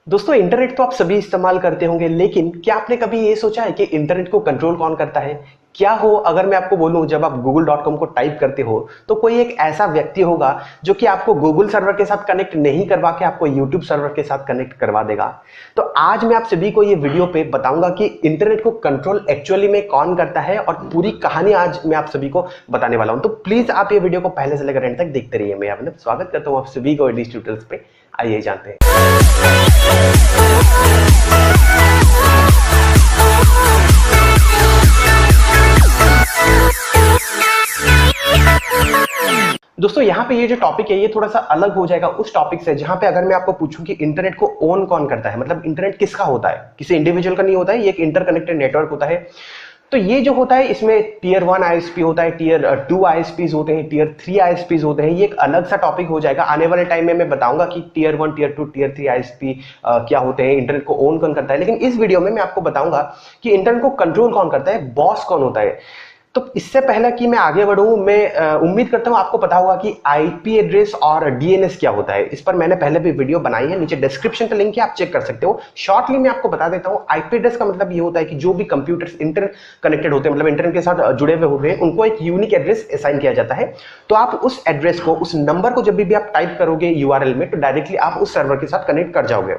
दोस्तों, इंटरनेट तो आप सभी इस्तेमाल करते होंगे, लेकिन क्या आपने कभी ये सोचा है कि इंटरनेट को कंट्रोल कौन करता है? क्या हो अगर मैं आपको बोलूं, जब आप google.com को टाइप करते हो तो कोई एक ऐसा व्यक्ति होगा जो कि आपको गूगल सर्वर के साथ कनेक्ट नहीं करवा के आपको यूट्यूब सर्वर के साथ कनेक्ट करवा देगा। तो आज मैं आप सभी को ये वीडियो पे बताऊंगा कि इंटरनेट को कंट्रोल एक्चुअली में कौन करता है, और पूरी कहानी आज मैं आप सभी को बताने वाला हूं। तो प्लीज आप ये वीडियो को पहले से लेकर एंड तक देखते रहिए। मैं अपने स्वागत करता हूं आप सभी को एडीज ट्यूटोरियल्स पे। आइए जानते हैं। दोस्तों, यहाँ पे ये जो टॉपिक है ये थोड़ा सा अलग हो जाएगा उस टॉपिक से जहां पे अगर मैं आपको पूछूं कि इंटरनेट को ओन कौन करता है, मतलब इंटरनेट किसका होता है, किसी इंडिविजुअल का नहीं होता है, ये एक इंटरकनेक्टेड नेटवर्क होता है। तो ये जो होता है इसमें टीयर 1 आईएसपी होता है, टीयर 2 आईएसपीज होते हैं, टीयर 3 आईएसपीज होते हैं। ये एक अलग सा टॉपिक हो जाएगा। आने वाले टाइम में मैं बताऊंगा कि टीयर 1, टीयर 2, टीयर 3 आईएसपी क्या होते हैं, इंटरनेट को ओन कौन करता है। लेकिन इस वीडियो में मैं आपको बताऊंगा कि इंटरनेट को कंट्रोल कौन करता है, बॉस कौन होता है। तो इससे पहले कि मैं आगे बढ़ूं, मैं उम्मीद करता हूं आपको पता होगा कि आईपी एड्रेस और डीएनएस क्या होता है। इस पर मैंने पहले भी वीडियो बनाई है, नीचे डिस्क्रिप्शन का लिंक है, आप चेक कर सकते हो। शॉर्टली मैं आपको बता देता हूं। आईपी एड्रेस का मतलब ये होता है कि जो भी कंप्यूटर्स इंटर कनेक्टेड होते हैं, मतलब इंटरनेट के साथ जुड़े हुए होते हैं, उनको एक यूनिक एड्रेस असाइन किया जाता है। तो आप उस एड्रेस को, उस नंबर को जब भी आप टाइप करोगे यूआरएल में, तो डायरेक्टली आप उस सर्वर के साथ कनेक्ट कर जाओगे।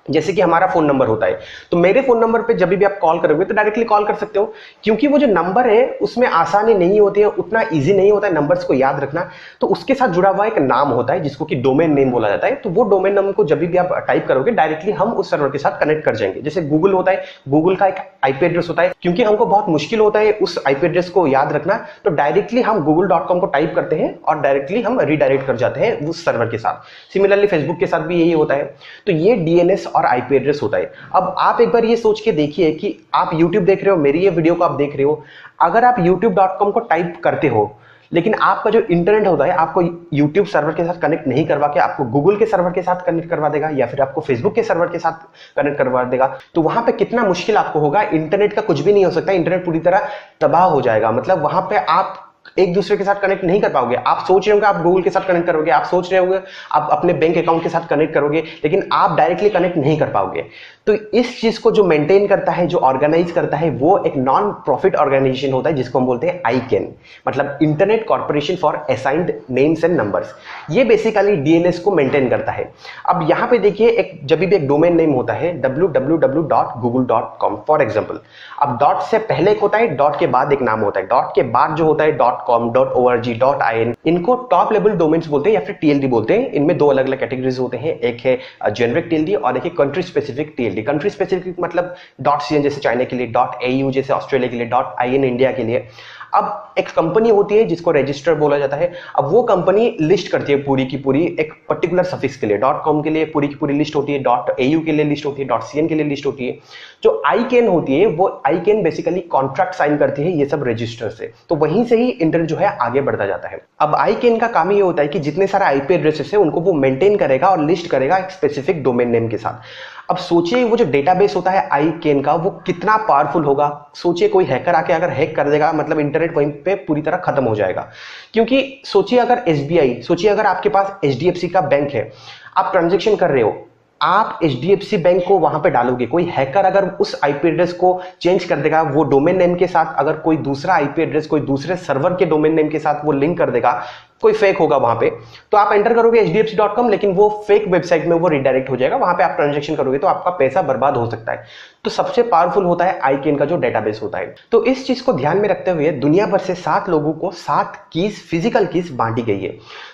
जैसे कि हमारा फोन नंबर होता है, तो मेरे फोन नंबर पे जब भी आप कॉल करोगे तो डायरेक्टली कॉल कर सकते हो, क्योंकि वो जो नंबर है उसमें आसानी नहीं होती है, उतना इजी नहीं होता है नंबर्स को याद रखना। तो उसके साथ जुड़ा हुआ एक नाम होता है जिसको कि डोमेन नेम बोला जाता है। तो वो डोमेन नेम को जब भी आप टाइप करोगे डायरेक्टली हम उस सर्वर के साथ कनेक्ट कर जाएंगे। जैसे गूगल होता है, गूगल का एक आईपी एड्रेस होता है, क्योंकि हमको बहुत मुश्किल होता है उस आईपी एड्रेस को याद रखना, तो डायरेक्टली हम google.com को टाइप करते हैं और डायरेक्टली हम रीडायरेक्ट कर जाते हैं उस सर्वर के साथ। सिमिलरली फेसबुक के साथ भी यही होता है। तो ये डीएनएस और आईपी एड्रेस होता है। अब आप एक बार ये सोच के देखिए कि आप YouTube देख रहे हो, मेरी ये वीडियो को आप देख रहे हो, अगर आप youtube.com को टाइप करते हो, लेकिन आपका जो इंटरनेट होता है आपको YouTube सर्वर के साथ कनेक्ट नहीं करवा के आपको गूगल के सर्वर के साथ कनेक्ट करवा देगा, या फिर आपको फेसबुक के सर्वर के साथ कनेक्ट करवा देगा, तो वहां पे कितना मुश्किल आपको होगा। इंटरनेट का कुछ भी नहीं हो सकता, इंटरनेट पूरी तरह तबाह हो जाएगा। मतलब वहां पे आप एक दूसरे के साथ कनेक्ट नहीं कर पाओगे। आप सोच रहे होंगे आप गूगल के साथ कनेक्ट करोगे, आप सोच रहे होंगे आप अपने बैंक अकाउंट के साथ कनेक्ट करोगे, लेकिन आप डायरेक्टली कनेक्ट नहीं कर पाओगे। तो इस चीज को जो मेंटेन करता है, जो ऑर्गेनाइज करता है, वो एक नॉन प्रॉफिट ऑर्गेनाइजेशन होता है जिसको हम बोलते हैं आईकेन, मतलब internet corporation for assigned names and numbers. ये बेसिकली डीएनएस को मेंटेन करता है। अब यहाँ पे देखिए, एक जब भी एक डोमेन नेम होता है www.google.com फॉर एग्जाम्पल। अब डॉट से पहले एक होता है, डॉट के बाद एक नाम होता है, डॉट के बाद जो होता है .com, .org, .in, इनको टॉप लेवल डोमेन्स बोलते हैं या फिर टीएलडी बोलते हैं। इनमें दो अलग अलग कैटेगरीज होते हैं, एक है जेनरिक टीएलडी और एक है country specific TLD. Country specific मतलब .cn जैसे चाइना के लिए, .au जैसे ऑस्ट्रेलिया के लिए, .in इंडिया के लिए। अब एक कंपनी होती है जिसको रजिस्टर बोला जाता है। अब वो कंपनी लिस्ट करती है पूरी की पूरी एक पर्टिकुलर सफिक्स के लिए। .com के लिए पूरी की पूरी लिस्ट होती है, .au के लिए लिस्ट होती है, .cn के लिए लिस्ट होती है। जो आईकेन होती है वो आईकेन बेसिकली कॉन्ट्रैक्ट साइन करती है ये सब रजिस्टर से। तो वहीं से ही इंटरनेट जो है आगे बढ़ता जाता है। अब आईकेन का काम ये होता है कि जितने सारे आईपी एड्रेसेस है उनको वो मेंटेन करेगा और लिस्ट करेगा एक स्पेसिफिक डोमेन नेम के साथ। अब सोचिए वो जो डेटाबेस होता है आईकेन का वो कितना पावरफुल होगा। सोचिए कोई हैकर आके अगर हैक कर देगा, मतलब इंटरनेट वहीं पे पूरी तरह खत्म हो जाएगा। क्योंकि सोचिए अगर एसबीआई, सोचिए अगर आपके पास एचडीएफसी का बैंक है, आप ट्रांजेक्शन कर रहे हो, आप एचडीएफसी बैंक को वहां पे डालोगे, कोई हैकर अगर उस आईपी एड्रेस को चेंज कर देगा, वो डोमेन नेम के साथ अगर कोई दूसरा आईपी एड्रेस कोई दूसरे सर्वर के डोमेन नेम के साथ वो लिंक कर देगा, कोई फेक होगा वहां पे, तो आप एंटर करोगे hdfc.com, लेकिन वो फेक वेबसाइट में वो रिडायरेक्ट हो जाएगा, वहां पे आप ट्रांजैक्शन करोगे तो आपका पैसा बर्बाद हो सकता है। तो सबसे पावरफुल होता है आईकेन का जो डेटाबेस होता है। तो इस चीज को ध्यान में रखते हुए दुनिया भर से 7 लोगों को 7 कीज, फिजिकल कीज बांटी गई है।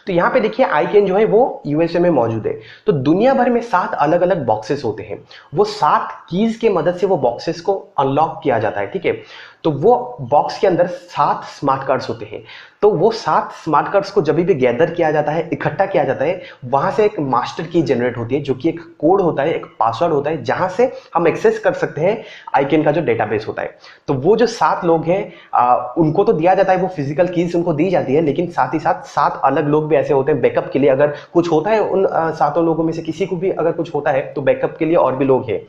तो यहाँ पे देखिए आईकेन जो है वो यूएसए में मौजूद है। तो दुनिया भर में 7 अलग अलग बॉक्सेस होते हैं। वो 7 कीज के मदद से वो बॉक्सेस को अनलॉक किया जाता है, ठीक है। तो वो बॉक्स के अंदर 7 स्मार्ट कार्ड्स होते हैं। तो वो 7 स्मार्ट कार्ड्स को जब भी गैदर किया जाता है, इकट्ठा किया जाता है, वहां से एक मास्टर की जनरेट होती है, जो कि एक कोड होता है, एक पासवर्ड होता है, जहां से हम एक्सेस कर सकते हैं आईकेन का जो डेटाबेस होता है। तो वो जो 7 लोग हैं उनको तो दिया जाता है, वो फिजिकल कीज उनको दी जाती है, लेकिन साथ ही साथ 7 अलग लोग भी ऐसे होते हैं बैकअप के लिए। अगर कुछ होता है उन 7 लोगों में से किसी को भी अगर कुछ होता है तो बैकअप के लिए और भी लोग हैं।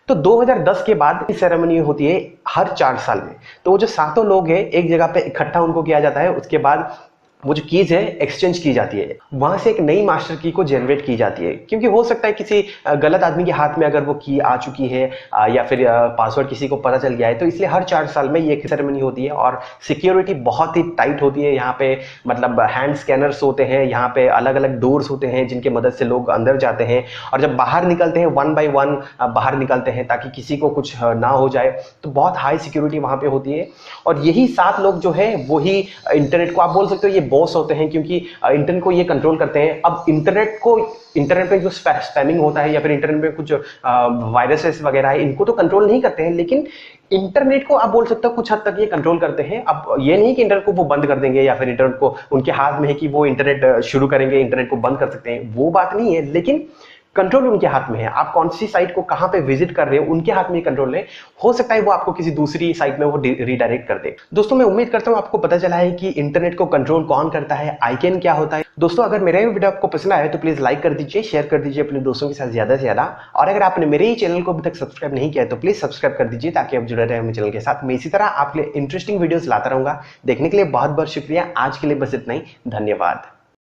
तो 2010 के बाद सेरेमनी होती है हर 4 साल में। तो वो जो 7 लोग हैं एक जगह पे इकट्ठा उनको किया जाता है। उसके बाद वो जो कीज है एक्सचेंज की जाती है, वहां से एक नई मास्टर की को जनरेट की जाती है। क्योंकि हो सकता है किसी गलत आदमी के हाथ में अगर वो की आ चुकी है या फिर पासवर्ड किसी को पता चल गया है, तो इसलिए हर 4 साल में ये सेरेमनी होती है और सिक्योरिटी बहुत ही टाइट होती है। यहाँ पे मतलब हैंड स्कैनर्स होते हैं, यहाँ पे अलग अलग डोर्स होते हैं जिनके मदद से लोग अंदर जाते हैं, और जब बाहर निकलते हैं 1 बाय 1 बाहर निकलते हैं ताकि किसी को कुछ ना हो जाए। तो बहुत हाई सिक्योरिटी वहां पे होती है। और यही 7 लोग जो है वही इंटरनेट को आप बोल सकते हो ये बॉस होते हैं, क्योंकि इंटरनेट को ये कंट्रोल करते हैं। अब इंटरनेट पे जो स्पैमिंग होता है या फिर इंटरनेट पे कुछ वायरसेस वगैरह है, इनको तो कंट्रोल नहीं करते हैं, लेकिन इंटरनेट को आप बोल सकते हो कुछ हद तक ये कंट्रोल करते हैं। अब ये नहीं कि इंटरनेट को वो बंद कर देंगे या फिर इंटरनेट को उनके हाथ में है कि वो इंटरनेट शुरू करेंगे, इंटरनेट को बंद कर सकते हैं, वो बात नहीं है। लेकिन कंट्रोल उनके हाथ में है। आप कौन सी साइट को कहां पे विजिट कर रहे हो उनके हाथ में कंट्रोल है। हो सकता है वो आपको किसी दूसरी साइट में वो रिडायरेक्ट कर दे। दोस्तों मैं उम्मीद करता हूं आपको पता चला है कि इंटरनेट को कंट्रोल कौन करता है, आइकन क्या होता है। दोस्तों अगर मेरा ये वीडियो आपको पसंद आया तो प्लीज लाइक कर दीजिए, शेयर कर दीजिए अपने दोस्तों के साथ ज्यादा से ज्यादा। और अगर आपने मेरे ही चैनल को अभी तक सब्सक्राइब नहीं किया है तो प्लीज सब्सक्राइब कर दीजिए ताकि आप जुड़े रहे मेरे चैनल के साथ। मैं इसी तरह आपके लिए इंटरेस्टिंग वीडियोस लाता रहूंगा। देखने के लिए बहुत बहुत शुक्रिया। आज के लिए बस इतना ही, धन्यवाद।